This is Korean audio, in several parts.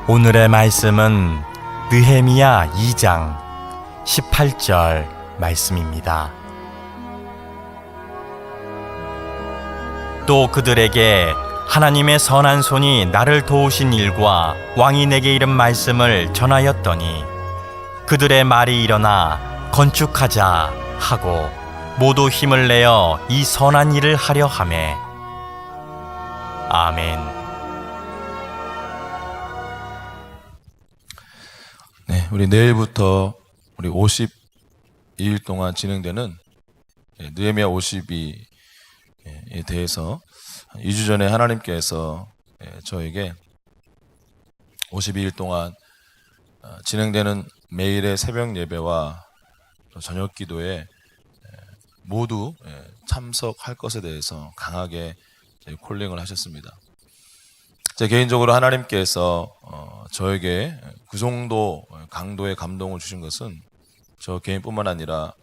오늘의 말씀은 느헤미야 2장 18절 말씀입니다. 또 그들에게 하나님의 선한 손이 나를 도우신 일과 왕이 내게 이른 말씀을 전하였더니 그들의 말이 일어나 건축하자 하고 모두 힘을 내어 이 선한 일을 하려 하매. 아멘. 네, 우리 내일부터 우리 52일 동안 진행되는 느헤미야 52에 대해서 2주 전에 하나님께서 저에게 52일 동안 진행되는 매일의 새벽 예배와 저녁 기도에 모두 참석할 것에 대해서 강하게 콜링을 하셨습니다. 제 개인적으로 하나님께서 저에게 그 정도 강도의 감동을 주신 것은 저 개인뿐만 아니라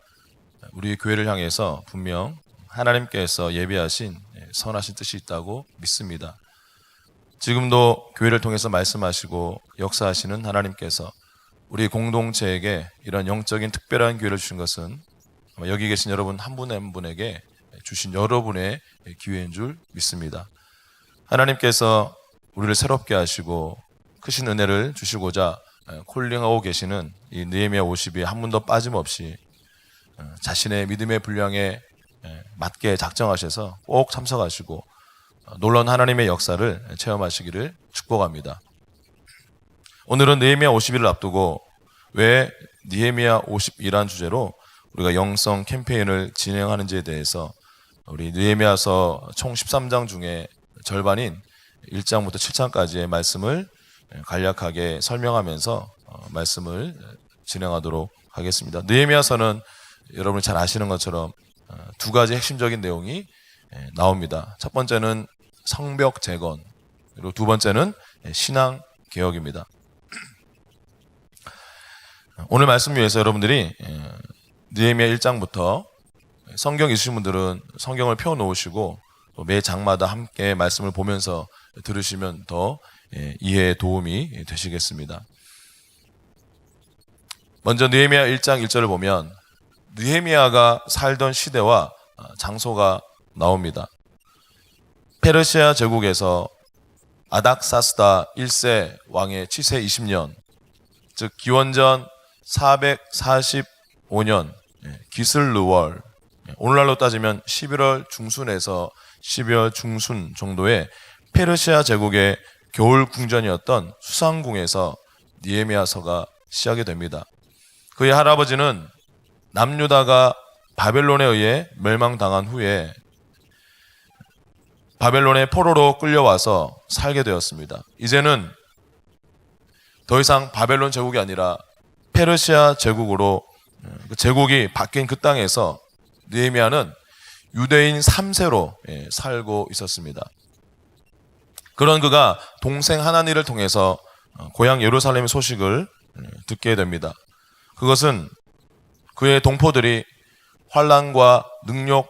우리 교회를 향해서 분명 하나님께서 예비하신 선하신 뜻이 있다고 믿습니다. 지금도 교회를 통해서 말씀하시고 역사하시는 하나님께서 우리 공동체에게 이런 영적인 특별한 기회를 주신 것은 여기 계신 여러분 한 분 한 분에게 주신 여러분의 기회인 줄 믿습니다. 하나님께서 우리를 새롭게 하시고 크신 은혜를 주시고자 콜링하고 계시는 이 느헤미야 52에 한 분도 빠짐없이 자신의 믿음의 분량에 맞게 작정하셔서 꼭 참석하시고 놀라운 하나님의 역사를 체험하시기를 축복합니다. 오늘은 느헤미야 51을 앞두고 왜 느헤미야 52라는 주제로 우리가 영성 캠페인을 진행하는지에 대해서 우리 느헤미야서 총 13장 중에 절반인 1장부터 7장까지의 말씀을 간략하게 설명하면서 말씀을 진행하도록 하겠습니다. 느헤미야서는 여러분이 잘 아시는 것처럼 두 가지 핵심적인 내용이 나옵니다. 첫 번째는 성벽 재건, 그리고 두 번째는 신앙 개혁입니다. 오늘 말씀 위해서 여러분들이 느헤미야 1장부터 성경 있으신 분들은 성경을 펴놓으시고 매 장마다 함께 말씀을 보면서 들으시면 더 이해에 도움이 되시겠습니다. 먼저 느헤미야 1장 1절을 보면 느헤미야가 살던 시대와 장소가 나옵니다. 페르시아 제국에서 아닥사스다 1세 왕의 치세 20년, 즉 기원전 445년 기슬르월, 오늘날로 따지면 11월 중순에서 12월 중순 정도의 페르시아 제국의 겨울 궁전이었던 수상궁에서 느헤미야서가 시작이 됩니다. 그의 할아버지는 남유다가 바벨론에 의해 멸망당한 후에 바벨론의 포로로 끌려와서 살게 되었습니다. 이제는 더 이상 바벨론 제국이 아니라 페르시아 제국으로 제국이 바뀐 그 땅에서 느헤미야는 유대인 3세로 살고 있었습니다. 그런 그가 동생 하나니를 통해서 고향 예루살렘의 소식을 듣게 됩니다. 그것은 그의 동포들이 환난과 능욕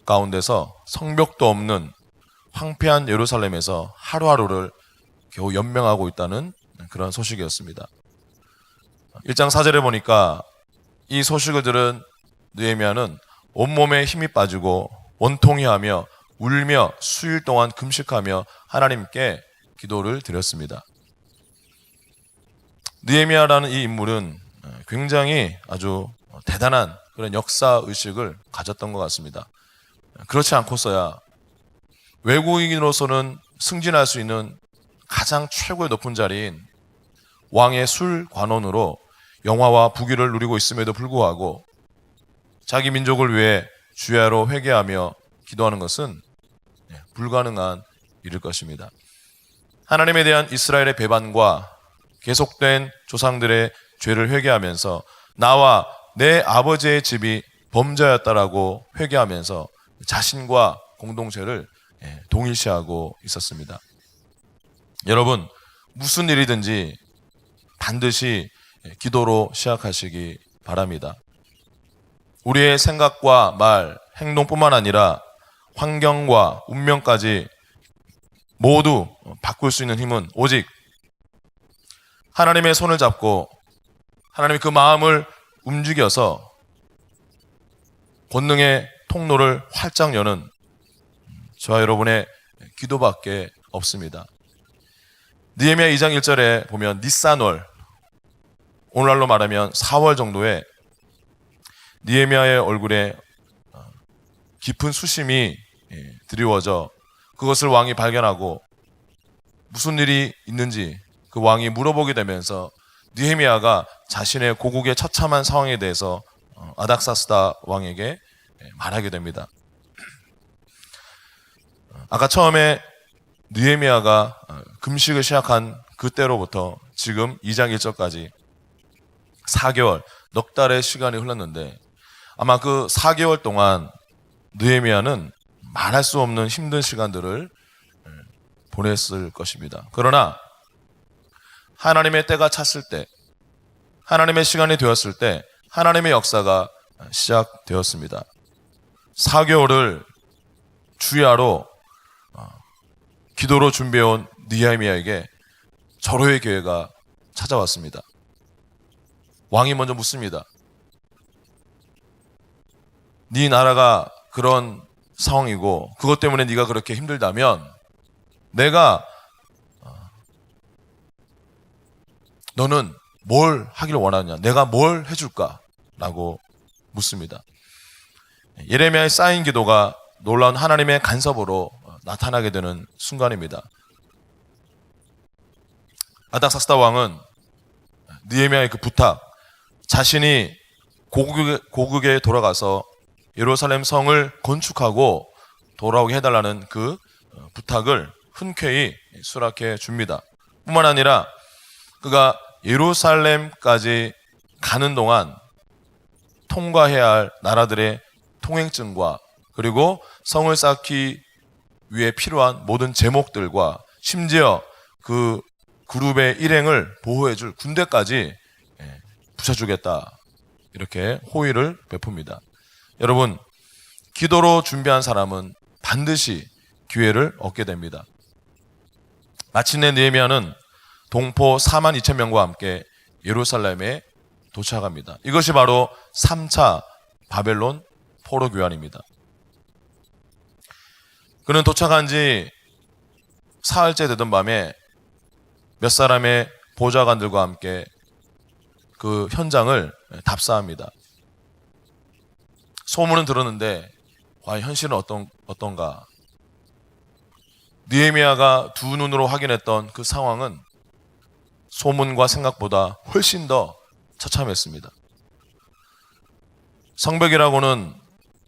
가운데서 성벽도 없는 황폐한 예루살렘에서 하루하루를 겨우 연명하고 있다는 그런 소식이었습니다. 1장 4절에 보니까 이 소식을 들은 느헤미야는 온몸에 힘이 빠지고 원통이 하며 울며 수일 동안 금식하며 하나님께 기도를 드렸습니다. 느헤미야라는 이 인물은 굉장히 아주 대단한 그런 역사의식을 가졌던 것 같습니다. 그렇지 않고서야 외국인으로서는 승진할 수 있는 가장 최고의 높은 자리인 왕의 술관원으로 영화와 부귀를 누리고 있음에도 불구하고 자기 민족을 위해 주야로 회개하며 기도하는 것은 불가능한 일일 것입니다. 하나님에 대한 이스라엘의 배반과 계속된 조상들의 죄를 회개하면서 나와 내 아버지의 집이 범죄였다라고 회개하면서 자신과 공동체를 동일시하고 있었습니다. 여러분, 무슨 일이든지 반드시 기도로 시작하시기 바랍니다. 우리의 생각과 말, 행동뿐만 아니라 환경과 운명까지 모두 바꿀 수 있는 힘은 오직 하나님의 손을 잡고 하나님이 그 마음을 움직여서 권능의 통로를 활짝 여는 저와 여러분의 기도밖에 없습니다. 느헤미야 2장 1절에 보면 니산월, 오늘날로 말하면 4월 정도에 느헤미야의 얼굴에 깊은 수심이 드리워져 그것을 왕이 발견하고 무슨 일이 있는지 그 왕이 물어보게 되면서 느헤미야가 자신의 고국의 처참한 상황에 대해서 아닥사스다 왕에게 말하게 됩니다. 아까 처음에 느헤미야가 금식을 시작한 그때로부터 지금 2장 1절까지 4개월, 넉 달의 시간이 흘렀는데 아마 그 4개월 동안 느헤미야는 말할 수 없는 힘든 시간들을 보냈을 것입니다. 그러나 하나님의 때가 찼을 때, 하나님의 시간이 되었을 때 하나님의 역사가 시작되었습니다. 4개월을 주야로 기도로 준비해온 느헤미야에게 절호의 기회가 찾아왔습니다. 왕이 먼저 묻습니다. 네 나라가 그런 상황이고 그것 때문에 네가 그렇게 힘들다면 내가 너는 뭘 하기를 원하느냐? 내가 뭘 해줄까? 라고 묻습니다. 예레미야의 쌓인 기도가 놀라운 하나님의 간섭으로 나타나게 되는 순간입니다. 아닥사스다 왕은 느헤미야의 그 부탁, 자신이 고국에 돌아가서 예루살렘 성을 건축하고 돌아오게 해달라는 그 부탁을 흔쾌히 수락해 줍니다. 뿐만 아니라 그가 예루살렘까지 가는 동안 통과해야 할 나라들의 통행증과 그리고 성을 쌓기 위해 필요한 모든 제목들과 심지어 그 그룹의 일행을 보호해줄 군대까지 부셔주겠다, 이렇게 호의를 베풉니다. 여러분, 기도로 준비한 사람은 반드시 기회를 얻게 됩니다. 마침내 느헤미야는 동포 4만 2천 명과 함께 예루살렘에 도착합니다. 이것이 바로 3차 바벨론 포로 교환입니다. 그는 도착한 지 사흘째 되던 밤에 몇 사람의 보좌관들과 함께 그 현장을 답사합니다. 소문은 들었는데 과연 현실은 어떤가? 느헤미야가 두 눈으로 확인했던 그 상황은 소문과 생각보다 훨씬 더 처참했습니다. 성벽이라고는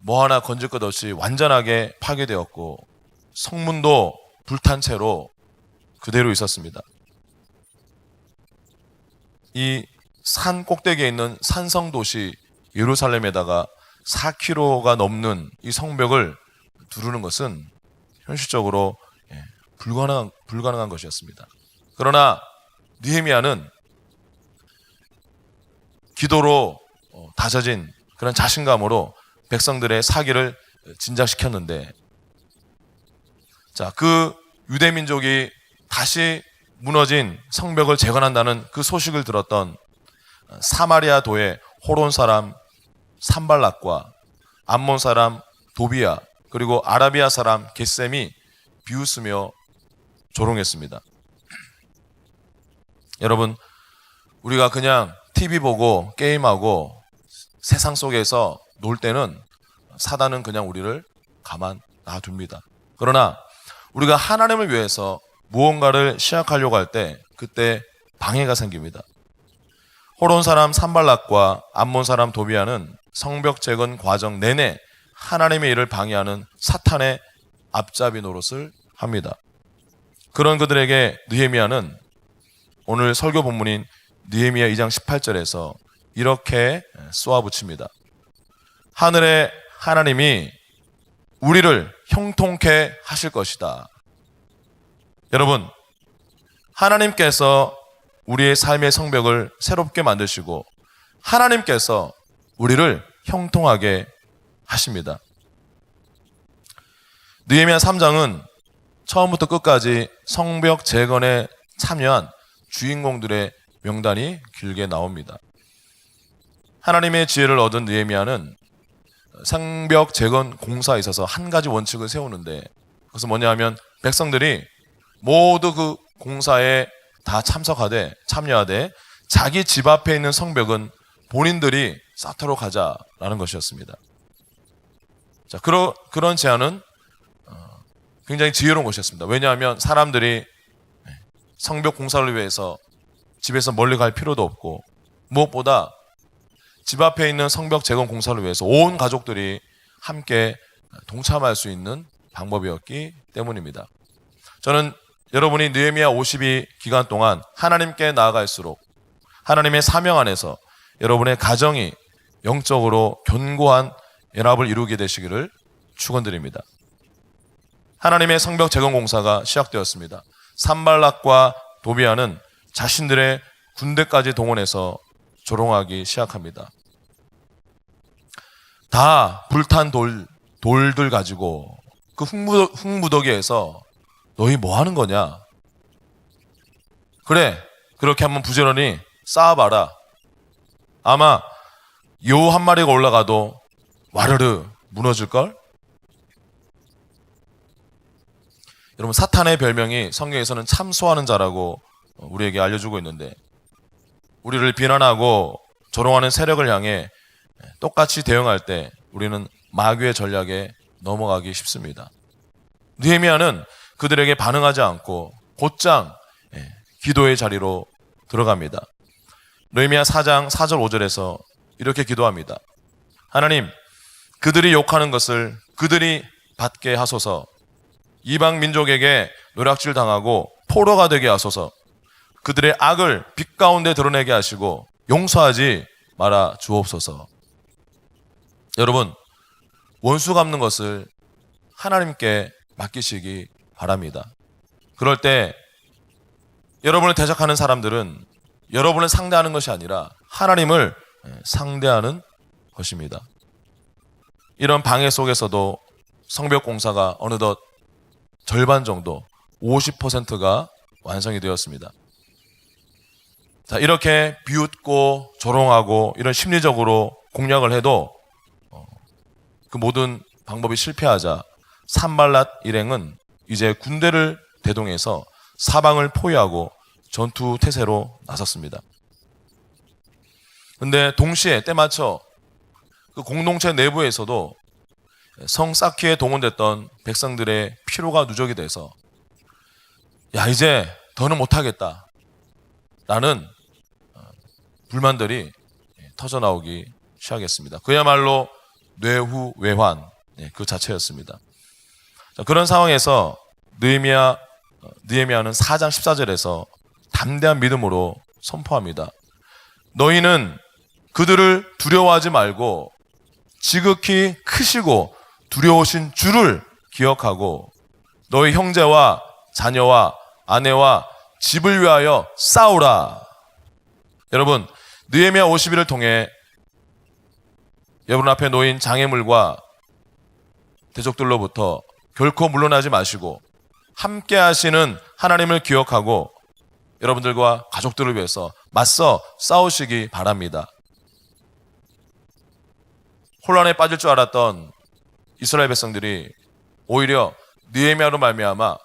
뭐 하나 건질 것 없이 완전하게 파괴되었고 성문도 불탄 채로 그대로 있었습니다. 이 산 꼭대기에 있는 산성 도시 예루살렘에다가 4km가 넘는 이 성벽을 두르는 것은 현실적으로 불가능한 것이었습니다. 그러나 느헤미야는 기도로 다져진 그런 자신감으로 백성들의 사기를 진작시켰는데, 자, 그 유대 민족이 다시 무너진 성벽을 재건한다는 그 소식을 들었던 사마리아 도의 호론 사람 산발락과 암몬 사람 도비야 그리고 아라비아 사람 겟셈이 비웃으며 조롱했습니다. 여러분, 우리가 그냥 TV 보고 게임하고 세상 속에서 놀 때는 사단은 그냥 우리를 가만 놔둡니다. 그러나 우리가 하나님을 위해서 무언가를 시작하려고 할 때 그때 방해가 생깁니다. 호론 사람 산발락과 암몬 사람 도비야는 성벽 재건 과정 내내 하나님의 일을 방해하는 사탄의 앞잡이 노릇을 합니다. 그런 그들에게 느헤미야는 오늘 설교 본문인 느헤미야 2장 18절에서 이렇게 쏘아붙입니다. 하늘의 하나님이 우리를 형통케 하실 것이다. 여러분, 하나님께서 우리의 삶의 성벽을 새롭게 만드시고 하나님께서 우리를 형통하게 하십니다. 느헤미야 3장은 처음부터 끝까지 성벽 재건에 참여한 주인공들의 명단이 길게 나옵니다. 하나님의 지혜를 얻은 느헤미야는 성벽 재건 공사에 있어서 한 가지 원칙을 세우는데, 그것은 뭐냐 하면 백성들이 모두 그 공사에 다 참여하되 자기 집 앞에 있는 성벽은 본인들이 쌓도록 하자라는 것이었습니다. 자, 그런 제안은 굉장히 지혜로운 것이었습니다. 왜냐하면 사람들이 성벽 공사를 위해서 집에서 멀리 갈 필요도 없고, 무엇보다 집 앞에 있는 성벽 재건 공사를 위해서 온 가족들이 함께 동참할 수 있는 방법이었기 때문입니다. 저는 여러분이 느헤미야 52 기간 동안 하나님께 나아갈수록 하나님의 사명 안에서 여러분의 가정이 영적으로 견고한 연합을 이루게 되시기를 축원드립니다. 하나님의 성벽 재건 공사가 시작되었습니다. 산발락과 도비아는 자신들의 군대까지 동원해서 조롱하기 시작합니다. 다 불탄 돌들 가지고 그 흙무더기에서 너희 뭐 하는 거냐? 그래, 그렇게 한번 부지런히 쌓아봐라. 아마 요 한 마리가 올라가도 와르르 무너질걸? 여러분, 사탄의 별명이 성경에서는 참소하는 자라고 우리에게 알려주고 있는데, 우리를 비난하고 조롱하는 세력을 향해 똑같이 대응할 때 우리는 마귀의 전략에 넘어가기 쉽습니다. 느헤미야는 그들에게 반응하지 않고 곧장 기도의 자리로 들어갑니다. 느헤미야 4장 4절 5절에서 이렇게 기도합니다. 하나님, 그들이 욕하는 것을 그들이 받게 하소서. 이방 민족에게 노략질 당하고 포로가 되게 하소서. 그들의 악을 빛 가운데 드러내게 하시고 용서하지 말아 주옵소서. 여러분, 원수 갚는 것을 하나님께 맡기시기 바랍니다. 그럴 때 여러분을 대적하는 사람들은 여러분을 상대하는 것이 아니라 하나님을 상대하는 것입니다. 이런 방해 속에서도 성벽 공사가 어느덧 절반 정도 50%가 완성이 되었습니다. 자, 이렇게 비웃고 조롱하고 이런 심리적으로 공략을 해도 그 모든 방법이 실패하자 산발랏 일행은 이제 군대를 대동해서 사방을 포위하고 전투 태세로 나섰습니다. 근데 동시에 때맞춰 그 공동체 내부에서도 성 쌓기에 동원됐던 백성들의 피로가 누적이 돼서 야, 이제 더는 못하겠다 라는 불만들이 터져나오기 시작했습니다. 그야말로 뇌후외환 그 자체였습니다. 자, 그런 상황에서 느헤미야는 4장 14절에서 담대한 믿음으로 선포합니다. 너희는 그들을 두려워하지 말고 지극히 크시고 두려우신 주를 기억하고 너희 형제와 자녀와 아내와 집을 위하여 싸우라. 여러분, 느헤미야 51을 통해 여러분 앞에 놓인 장애물과 대적들로부터 결코 물러나지 마시고 함께 하시는 하나님을 기억하고 여러분들과 가족들을 위해서 맞서 싸우시기 바랍니다. 혼란에 빠질 줄 알았던 이스라엘 백성들이 오히려 느헤미야로 말미암아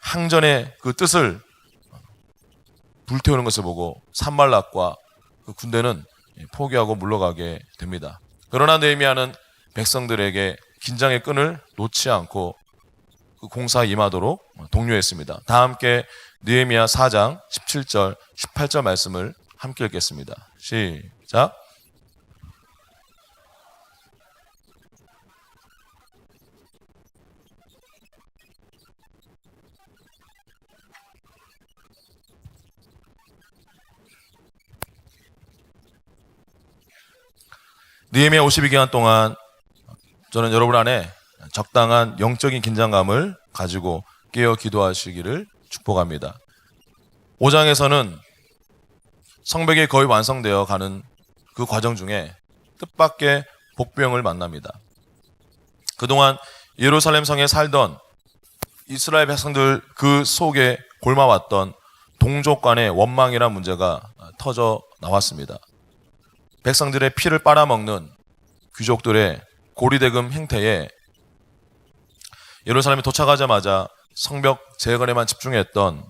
항전의 그 뜻을 불태우는 것을 보고 산발락과 그 군대는 포기하고 물러가게 됩니다. 그러나 느헤미야는 백성들에게 긴장의 끈을 놓지 않고 그 공사에 임하도록 독려했습니다. 다 함께 느헤미야 4장 17절 18절 말씀을 함께 읽겠습니다. 시작. 느헤미야 52기간 동안 저는 여러분 안에 적당한 영적인 긴장감을 가지고 깨어 기도하시기를 축복합니다. 5장에서는 성벽이 거의 완성되어 가는 그 과정 중에 뜻밖의 복병을 만납니다. 그동안 예루살렘 성에 살던 이스라엘 백성들 그 속에 골마왔던 동족 간의 원망이라는 문제가 터져 나왔습니다. 백성들의 피를 빨아먹는 귀족들의 고리대금 행태에 예루살렘에 도착하자마자 성벽 재건에만 집중했던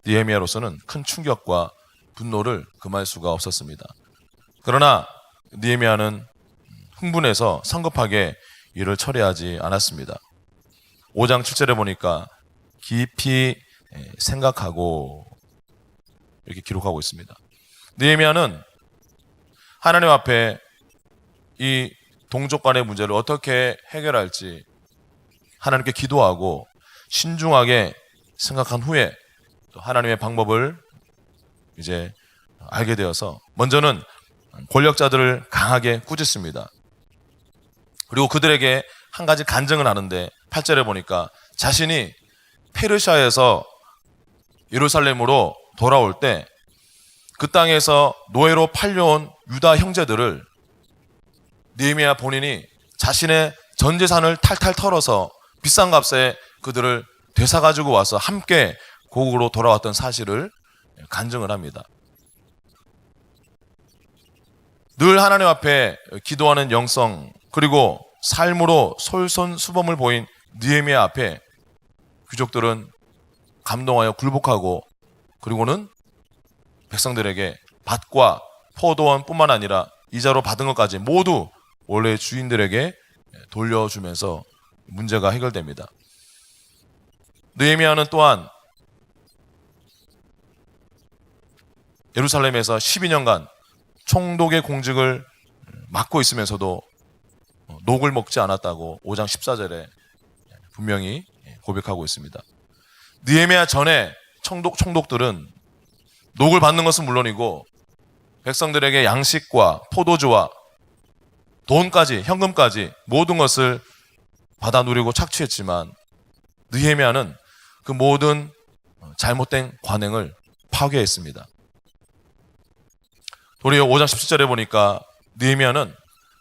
느헤미야로서는 큰 충격과 분노를 금할 수가 없었습니다. 그러나 느헤미야는 흥분해서 성급하게 일을 처리하지 않았습니다. 5장 7절에 보니까 깊이 생각하고 이렇게 기록하고 있습니다. 느헤미야는 하나님 앞에 이 동족 간의 문제를 어떻게 해결할지 하나님께 기도하고 신중하게 생각한 후에 또 하나님의 방법을 이제 알게 되어서 먼저는 권력자들을 강하게 꾸짖습니다. 그리고 그들에게 한 가지 간증을 하는데 8절에 보니까 자신이 페르시아에서 예루살렘으로 돌아올 때 그 땅에서 노예로 팔려온 유다 형제들을 느헤미야 본인이 자신의 전 재산을 탈탈 털어서 비싼 값에 그들을 되사가지고 와서 함께 고국으로 돌아왔던 사실을 간증을 합니다. 늘 하나님 앞에 기도하는 영성 그리고 삶으로 솔선수범을 보인 느헤미야 앞에 귀족들은 감동하여 굴복하고 그리고는 백성들에게 밭과 포도원뿐만 아니라 이자로 받은 것까지 모두 원래 주인들에게 돌려주면서 문제가 해결됩니다. 느헤미야는 또한 예루살렘에서 12년간 총독의 공직을 맡고 있으면서도 녹을 먹지 않았다고 5장 14절에 분명히 고백하고 있습니다. 느헤미야 전에 총독들은 녹을 받는 것은 물론이고 백성들에게 양식과 포도주와 돈까지 현금까지 모든 것을 받아 누리고 착취했지만 느헤미야는 그 모든 잘못된 관행을 파괴했습니다. 도리어 5장 17절에 보니까 느헤미야는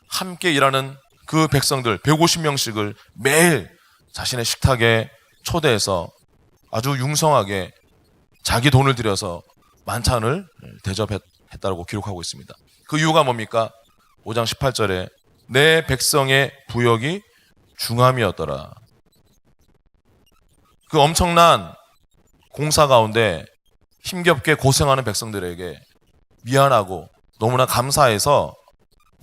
함께 일하는 그 백성들 150명씩을 매일 자신의 식탁에 초대해서 아주 융성하게 자기 돈을 들여서 만찬을 대접했다고 기록하고 있습니다. 그 이유가 뭡니까? 5장 18절에 내 백성의 부역이 중함이었더라. 그 엄청난 공사 가운데 힘겹게 고생하는 백성들에게 미안하고 너무나 감사해서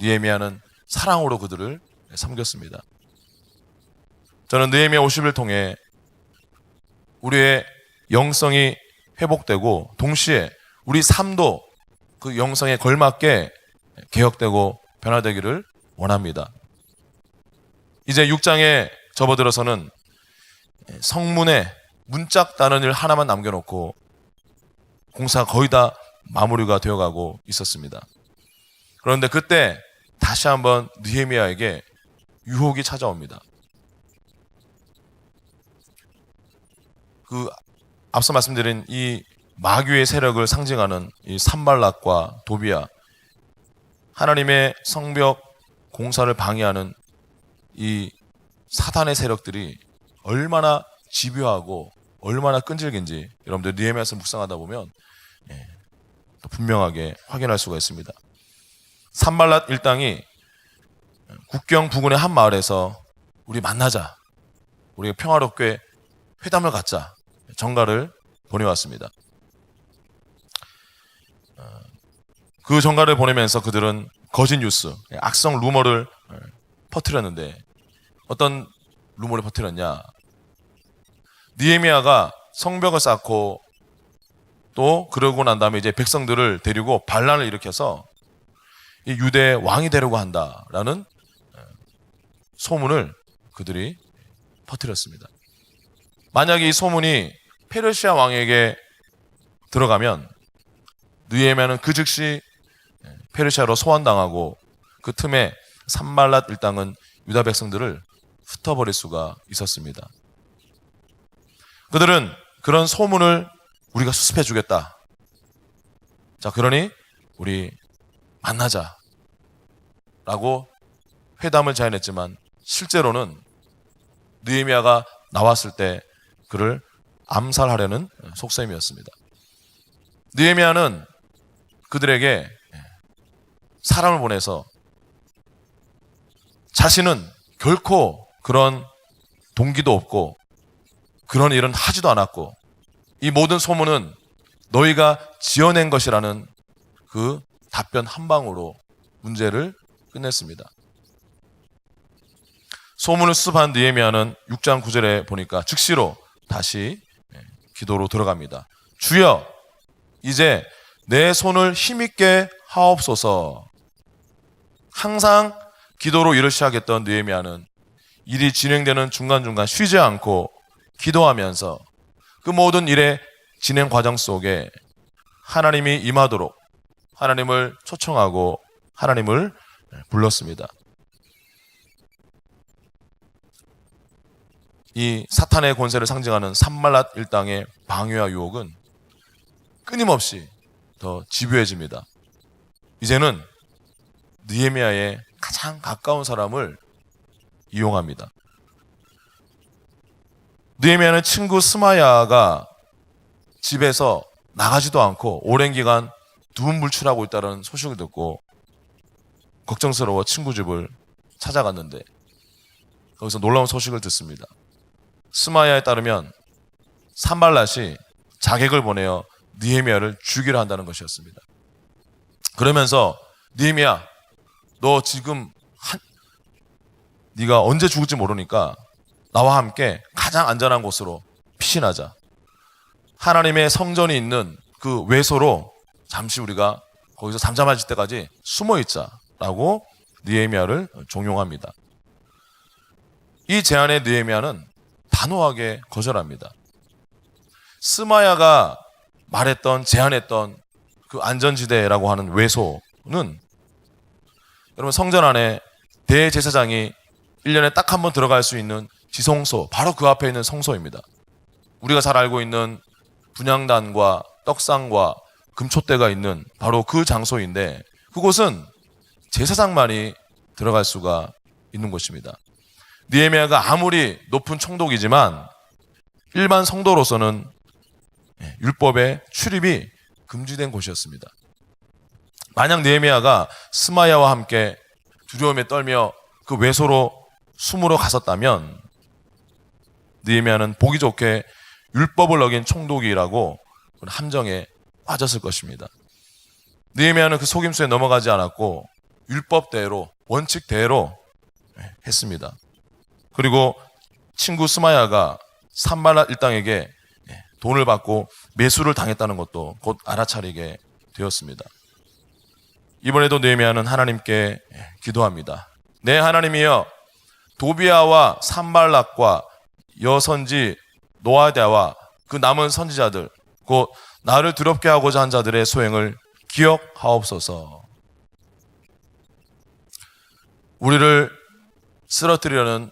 느헤미야는 사랑으로 그들을 섬겼습니다. 저는 느헤미야 50을 통해 우리의 영성이 회복되고 동시에 우리 삶도 그 영성에 걸맞게 개혁되고 변화되기를 원합니다. 이제 6장에 접어들어서는 성문에 문짝 단원을 하나만 남겨놓고 공사가 거의 다 마무리가 되어가고 있었습니다. 그런데 그때 다시 한번 느헤미야에게 유혹이 찾아옵니다. 그 앞서 말씀드린 이 마귀의 세력을 상징하는 이 산발락과 도비야, 하나님의 성벽 공사를 방해하는 이 사단의 세력들이 얼마나 집요하고 얼마나 끈질긴지 여러분들 느헤미야서 묵상하다 보면 분명하게 확인할 수가 있습니다. 산발랏 일당이 국경 부근의 한 마을에서 우리 만나자, 우리가 평화롭게 회담을 갖자 전가를 보내왔습니다. 그 전가를 보내면서 그들은 거짓 뉴스, 악성 루머를 퍼뜨렸는데 어떤 루머를 퍼뜨렸냐? 느헤미야가 성벽을 쌓고 또 그러고 난 다음에 이제 백성들을 데리고 반란을 일으켜서 이 유대 왕이 되려고 한다라는 소문을 그들이 퍼뜨렸습니다. 만약에 이 소문이 페르시아 왕에게 들어가면 느헤미야는 그 즉시 페르시아로 소환당하고 그 틈에 산발랏 일당은 유다 백성들을 흩어버릴 수가 있었습니다. 그들은 그런 소문을 우리가 수습해 주겠다. 자, 그러니 우리 만나자 라고 회담을 제안했지만 실제로는 느헤미야가 나왔을 때 그를 암살하려는 속셈이었습니다. 느헤미야는 그들에게 사람을 보내서 자신은 결코 그런 동기도 없고 그런 일은 하지도 않았고 이 모든 소문은 너희가 지어낸 것이라는 그 답변 한 방으로 문제를 끝냈습니다. 소문을 수습한 느헤미야는 6장 9절에 보니까 즉시로 다시 기도로 들어갑니다. 주여, 이제 내 손을 힘있게 하옵소서. 항상 기도로 일을 시작했던 느헤미야는 일이 진행되는 중간중간 쉬지 않고 기도하면서 그 모든 일의 진행 과정 속에 하나님이 임하도록 하나님을 초청하고 하나님을 불렀습니다. 이 사탄의 권세를 상징하는 산말랏 일당의 방해와 유혹은 끊임없이 더 집요해집니다. 이제는 느헤미야의 가장 가까운 사람을 이용합니다. 느헤미야는 친구 스마야가 집에서 나가지도 않고 오랜 기간 두문불출하고 있다는 소식을 듣고 걱정스러워 친구 집을 찾아갔는데 거기서 놀라운 소식을 듣습니다. 스마야에 따르면 산발랏이 자객을 보내어 느헤미야를 죽이려 한다는 것이었습니다. 그러면서 느헤미야, 너 지금 네가 언제 죽을지 모르니까 나와 함께 가장 안전한 곳으로 피신하자. 하나님의 성전이 있는 그 외소로 잠시 우리가 거기서 잠잠해질 때까지 숨어 있자라고 느헤미야를 종용합니다. 이 제안에 느헤미야는 단호하게 거절합니다. 스마야가 말했던 제안했던 그 안전지대라고 하는 외소는 여러분 성전 안에 대제사장이 1년에 딱 한 번 들어갈 수 있는 지성소, 바로 그 앞에 있는 성소입니다. 우리가 잘 알고 있는 분향단과 떡상과 금촛대가 있는 바로 그 장소인데 그곳은 제사장만이 들어갈 수가 있는 곳입니다. 느헤미야가 아무리 높은 총독이지만 일반 성도로서는 율법의 출입이 금지된 곳이었습니다. 만약 느헤미야가 스마야와 함께 두려움에 떨며 그 외소로 숨으러 갔었다면 느헤미야는 보기 좋게 율법을 어긴 총독이라고 함정에 빠졌을 것입니다. 느헤미야는 그 속임수에 넘어가지 않았고 율법대로 원칙대로 했습니다. 그리고 친구 스마야가 산발랏 일당에게 돈을 받고 매수를 당했다는 것도 곧 알아차리게 되었습니다. 이번에도 느헤미야는 하나님께 기도합니다. 내 하나님이여, 도비야와 산발랏과 여선지 노아디아와 그 남은 선지자들 곧 나를 두렵게 하고자 한 자들의 소행을 기억하옵소서. 우리를 쓰러뜨리려는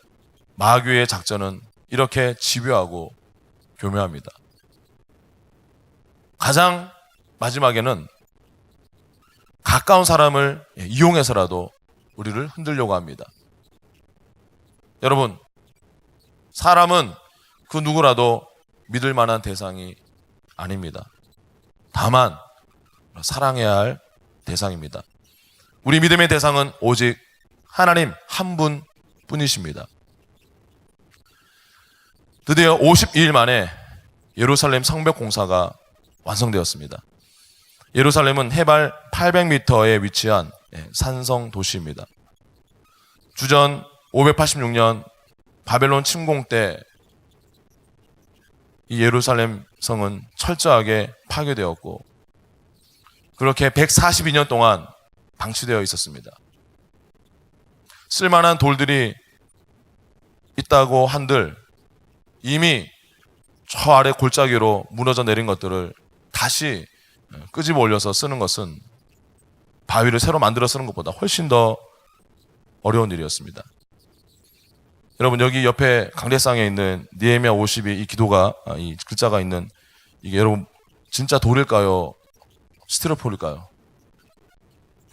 마귀의 작전은 이렇게 집요하고 교묘합니다. 가장 마지막에는 가까운 사람을 이용해서라도 우리를 흔들려고 합니다. 여러분, 사람은 그 누구라도 믿을 만한 대상이 아닙니다. 다만 사랑해야 할 대상입니다. 우리 믿음의 대상은 오직 하나님 한 분뿐이십니다. 드디어 52일 만에 예루살렘 성벽 공사가 완성되었습니다. 예루살렘은 해발 800m에 위치한 산성 도시입니다. 주전 586년 바벨론 침공 때 이 예루살렘 성은 철저하게 파괴되었고 그렇게 142년 동안 방치되어 있었습니다. 쓸만한 돌들이 있다고 한들 이미 저 아래 골짜기로 무너져 내린 것들을 다시 끄집어 올려서 쓰는 것은 바위를 새로 만들어 쓰는 것보다 훨씬 더 어려운 일이었습니다. 여러분, 여기 옆에 강대상에 있는 느헤미야 52 이 기도가 이 글자가 있는 이게 여러분 진짜 돌일까요? 스티로폴일까요?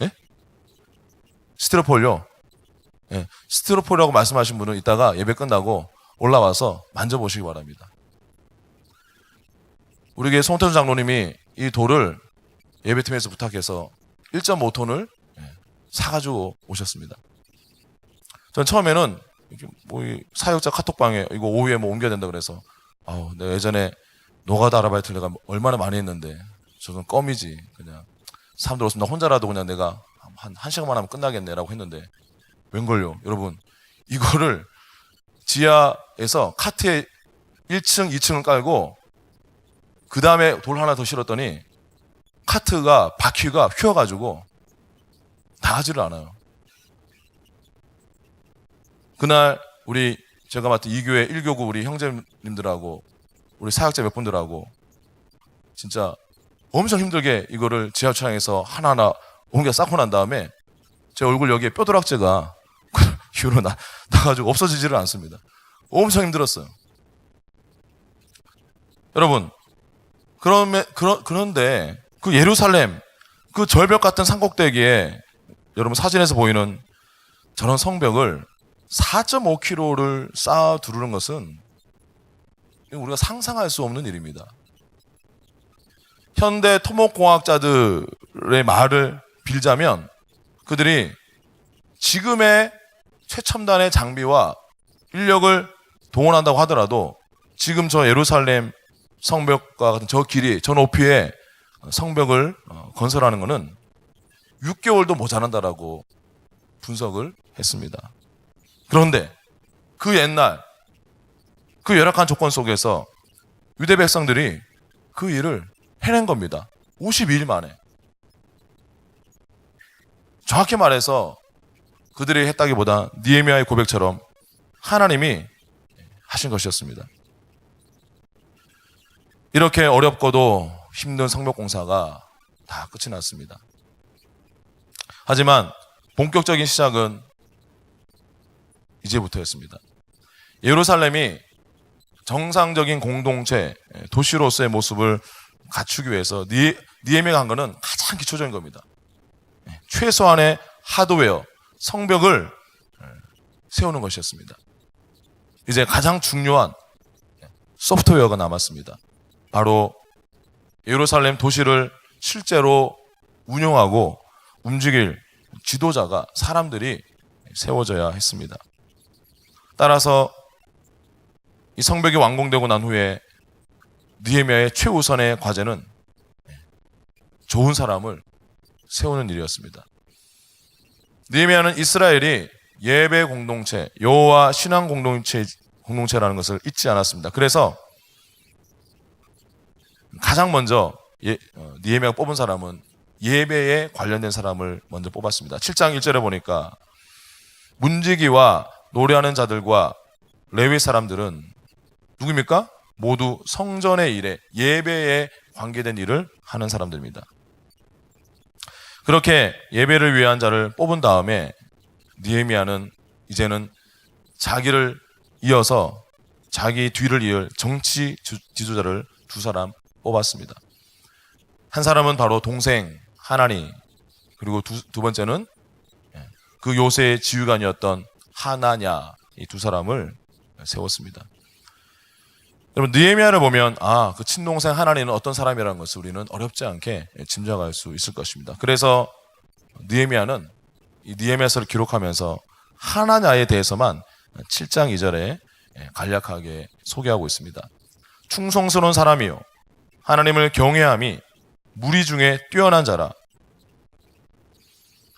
예? 스티로폴요? 예. 스티로폴이라고 말씀하신 분은 이따가 예배 끝나고 올라와서 만져보시기 바랍니다. 우리에게 송태준 장로님이 이 돌을 예배팀에서 부탁해서 1.5톤을 사가지고 오셨습니다. 전 처음에는 이 사역자 카톡방에 이거 오후에 옮겨야 된다 그래서 내가 예전에 노가다 아르바이트를 내가 얼마나 많이 했는데 저건 껌이지. 그냥 사람들 없으면 나 혼자라도 그냥 내가 한 시간만 하면 끝나겠네라고 했는데 웬걸요. 여러분 이거를 지하에서 카트에 1층, 2층을 깔고 그 다음에 돌 하나 더 실었더니 카트가 바퀴가 휘어가지고 나가지를 않아요. 그날 제가 맡은 2교회 1교구 우리 형제님들하고 우리 사역자 몇 분들하고 진짜 엄청 힘들게 이거를 지하철장에서 하나하나 옮겨 쌓고 난 다음에 제 얼굴 여기에 뼈도락재가 휘어로 나가지고 없어지지를 않습니다. 엄청 힘들었어요. 여러분 그런데 그 예루살렘 그 절벽 같은 산꼭대기에 여러분 사진에서 보이는 저런 성벽을 4.5km를 쌓아 두르는 것은 우리가 상상할 수 없는 일입니다. 현대 토목공학자들의 말을 빌자면 그들이 지금의 최첨단의 장비와 인력을 동원한다고 하더라도 지금 저 예루살렘 성벽과 같은 저 길이, 저 높이의 성벽을 건설하는 것은 6개월도 모자란다라고 분석을 했습니다. 그런데 그 옛날 그 열악한 조건 속에서 유대 백성들이 그 일을 해낸 겁니다. 52일 만에. 정확히 말해서 그들이 했다기보다 느헤미야의 고백처럼 하나님이 하신 것이었습니다. 이렇게 어렵고도 힘든 성벽 공사가 다 끝이 났습니다. 하지만 본격적인 시작은 이제부터였습니다. 예루살렘이 정상적인 공동체, 도시로서의 모습을 갖추기 위해서 느헤미야가 한 것은 가장 기초적인 겁니다. 최소한의 하드웨어, 성벽을 세우는 것이었습니다. 이제 가장 중요한 소프트웨어가 남았습니다. 바로 예루살렘 도시를 실제로 운영하고 움직일 지도자가 사람들이 세워져야 했습니다. 따라서 이 성벽이 완공되고 난 후에 느헤미야의 최우선의 과제는 좋은 사람을 세우는 일이었습니다. 느헤미야는 이스라엘이 예배 공동체, 여호와 신앙 공동체라는 것을 잊지 않았습니다. 그래서 가장 먼저 느헤미야가 뽑은 사람은 예배에 관련된 사람을 먼저 뽑았습니다. 7장 1절에 보니까 문지기와 노래하는 자들과 레위 사람들은 누구입니까? 모두 성전의 일에 예배에 관계된 일을 하는 사람들입니다. 그렇게 예배를 위한 자를 뽑은 다음에 느헤미야는 이제는 자기를 이어서 자기 뒤를 이을 정치 지도자를 두 사람 뽑았습니다. 한 사람은 바로 동생 하나니, 그리고 두 번째는 그 요새의 지휘관이었던 하나냐, 이 두 사람을 세웠습니다. 여러분 느헤미야를 보면 그 친동생 하나니는 어떤 사람이라는 것을 우리는 어렵지 않게 짐작할 수 있을 것입니다. 그래서 느헤미야는 이 느헤미야서를 기록하면서 하나냐에 대해서만 7장 2절에 간략하게 소개하고 있습니다. 충성스러운 사람이요 하나님을 경외함이 무리 중에 뛰어난 자라.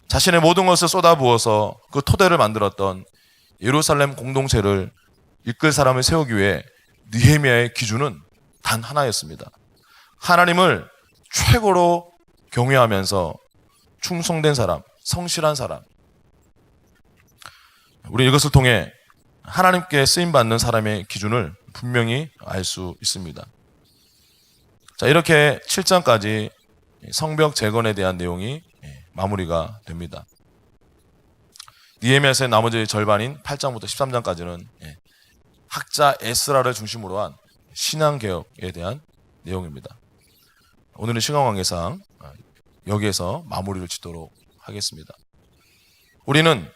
자신의 모든 것을 쏟아부어서 그 토대를 만들었던 예루살렘 공동체를 이끌 사람을 세우기 위해 느헤미야의 기준은 단 하나였습니다. 하나님을 최고로 경외하면서 충성된 사람, 성실한 사람. 우리 이것을 통해 하나님께 쓰임받는 사람의 기준을 분명히 알 수 있습니다. 자, 이렇게 7장까지 성벽 재건에 대한 내용이 마무리가 됩니다. 느헤미야서의 나머지 절반인 8장부터 13장까지는 학자 에스라를 중심으로 한 신앙개혁에 대한 내용입니다. 오늘은 시간 관계상 여기에서 마무리를 짓도록 하겠습니다. 우리는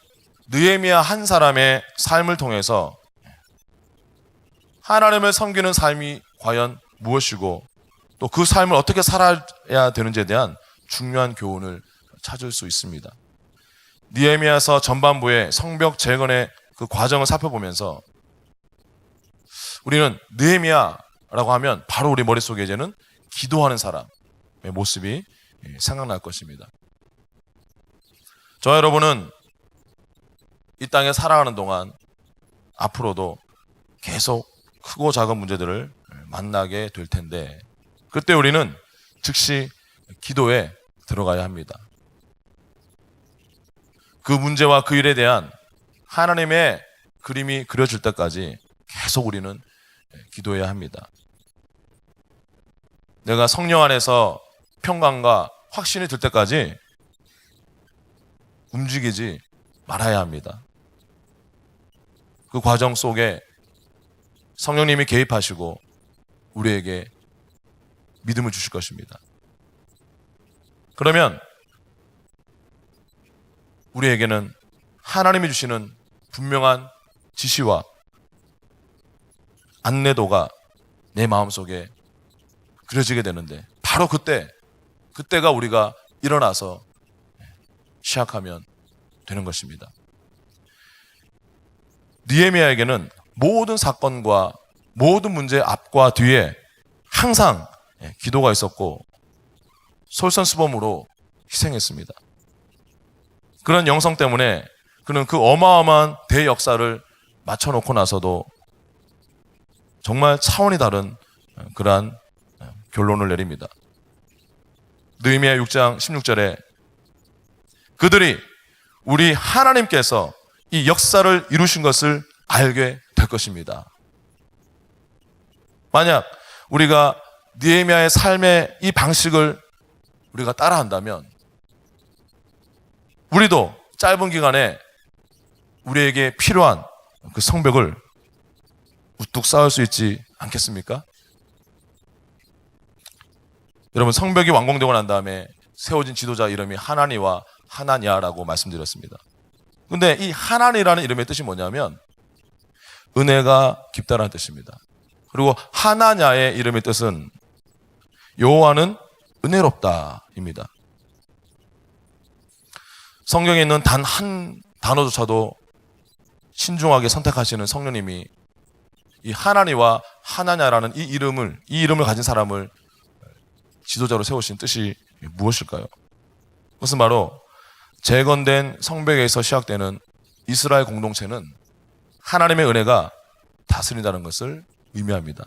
느헤미야 한 사람의 삶을 통해서 하나님을 섬기는 삶이 과연 무엇이고 또 그 삶을 어떻게 살아야 되는지에 대한 중요한 교훈을 찾을 수 있습니다. 느헤미야서 전반부의 성벽 재건의 그 과정을 살펴보면서 우리는 느헤미야라고 하면 바로 우리 머릿속에 이제는 기도하는 사람의 모습이 생각날 것입니다. 저와 여러분은 이 땅에 살아가는 동안 앞으로도 계속 크고 작은 문제들을 만나게 될 텐데, 그때 우리는 즉시 기도에 들어가야 합니다. 그 문제와 그 일에 대한 하나님의 그림이 그려질 때까지 계속 우리는 기도해야 합니다. 내가 성령 안에서 평강과 확신이 들 때까지 움직이지 말아야 합니다. 그 과정 속에 성령님이 개입하시고 우리에게 믿음을 주실 것입니다. 그러면 우리에게는 하나님이 주시는 분명한 지시와 안내도가 내 마음속에 그려지게 되는데, 바로 그때가 우리가 일어나서 시작하면 되는 것입니다. 느헤미야에게는 모든 사건과 모든 문제의 앞과 뒤에 항상 기도가 있었고 솔선수범으로 희생했습니다. 그런 영성 때문에 그는 그 어마어마한 대역사를 맞춰놓고 나서도 정말 차원이 다른 그러한 결론을 내립니다. 느헤미야 6장 16절에 그들이 우리 하나님께서 이 역사를 이루신 것을 알게 될 것입니다. 만약 우리가 느헤미야의 삶의 이 방식을 우리가 따라한다면 우리도 짧은 기간에 우리에게 필요한 그 성벽을 우뚝 쌓을 수 있지 않겠습니까? 여러분, 성벽이 완공되고 난 다음에 세워진 지도자 이름이 하나니와 하나냐라고 말씀드렸습니다. 근데 이 하나니라는 이름의 뜻이 뭐냐면 은혜가 깊다라는 뜻입니다. 그리고 하나냐의 이름의 뜻은 여호와는 은혜롭다입니다. 성경에 있는 단 한 단어조차도 신중하게 선택하시는 성령님이 이 하나니와 하나냐라는 이 이름을 가진 사람을 지도자로 세우신 뜻이 무엇일까요? 그것은 바로 재건된 성벽에서 시작되는 이스라엘 공동체는 하나님의 은혜가 다스린다는 것을 의미합니다.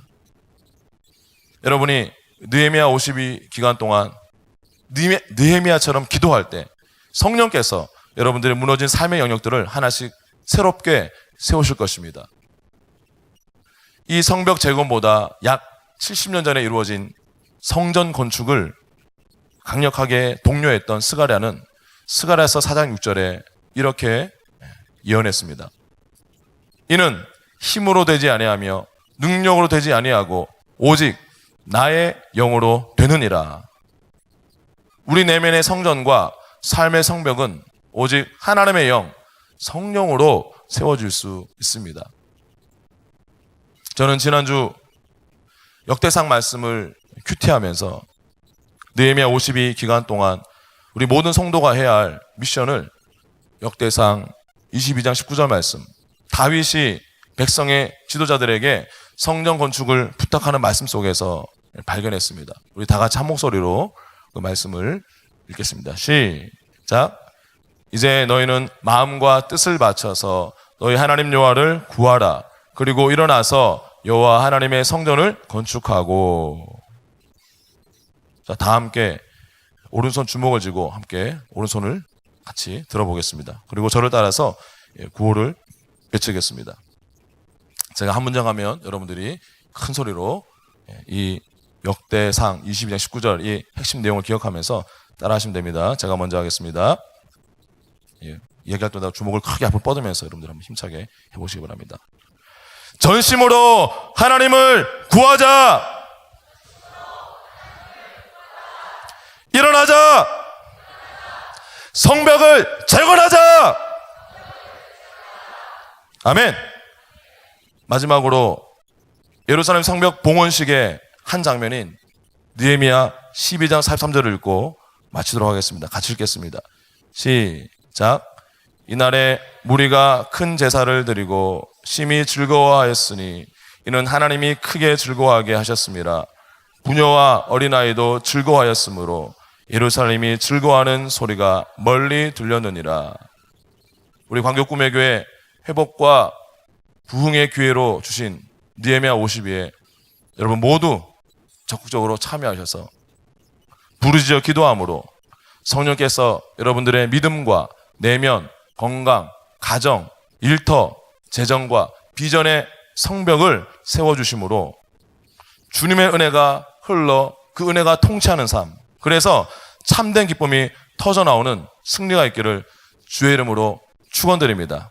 여러분이 느헤미야 52 기간 동안 느헤미야처럼 기도할 때 성령께서 여러분들의 무너진 삶의 영역들을 하나씩 새롭게 세우실 것입니다. 이 성벽 재건보다 약 70년 전에 이루어진 성전 건축을 강력하게 독려했던 스가랴는 스가랴서 4장 6절에 이렇게 예언했습니다. 이는 힘으로 되지 아니하며 능력으로 되지 아니하고 오직 나의 영으로 되느니라. 우리 내면의 성전과 삶의 성벽은 오직 하나님의 영, 성령으로 세워질 수 있습니다. 저는 지난주 역대상 말씀을 큐티하면서 느헤미야 52 기간 동안 우리 모든 성도가 해야 할 미션을 역대상 22장 19절 말씀, 다윗이 백성의 지도자들에게 성전 건축을 부탁하는 말씀 속에서 발견했습니다. 우리 다 같이 한 목소리로 그 말씀을 읽겠습니다. 시작. 이제 너희는 마음과 뜻을 바쳐서 너희 하나님 여호와를 구하라. 그리고 일어나서 여호와 하나님의 성전을 건축하고. 자, 다 함께 오른손 주먹을 쥐고 함께 오른손을 같이 들어보겠습니다. 그리고 저를 따라서 구호를 외치겠습니다. 제가 한 문장 하면 여러분들이 큰 소리로 이 역대상 22장 19절 이 핵심 내용을 기억하면서 따라 하시면 됩니다. 제가 먼저 하겠습니다. 얘기할 때마다 주먹을 크게 앞으로 뻗으면서 여러분들 한번 힘차게 해보시기 바랍니다. 전심으로 하나님을 구하자. 일어나자. 성벽을 재건하자. 아멘. 마지막으로 예루살렘 성벽 봉헌식의 한 장면인 느헤미야 12장 43절을 읽고 마치도록 하겠습니다. 같이 읽겠습니다. 시작. 이날에 무리가 큰 제사를 드리고 심히 즐거워하였으니 이는 하나님이 크게 즐거워하게 하셨습니다. 부녀와 어린아이도 즐거워하였으므로 예루살렘이 즐거워하는 소리가 멀리 들렸느니라. 우리 광교꿈의교회 회복과 부흥의 기회로 주신 느헤미야 52에 여러분 모두 적극적으로 참여하셔서 부르짖어 기도함으로 성령께서 여러분들의 믿음과 내면, 건강, 가정, 일터, 재정과 비전의 성벽을 세워주심으로 주님의 은혜가 흘러 그 은혜가 통치하는 삶, 그래서 참된 기쁨이 터져나오는 승리가 있기를 주의 이름으로 축원드립니다.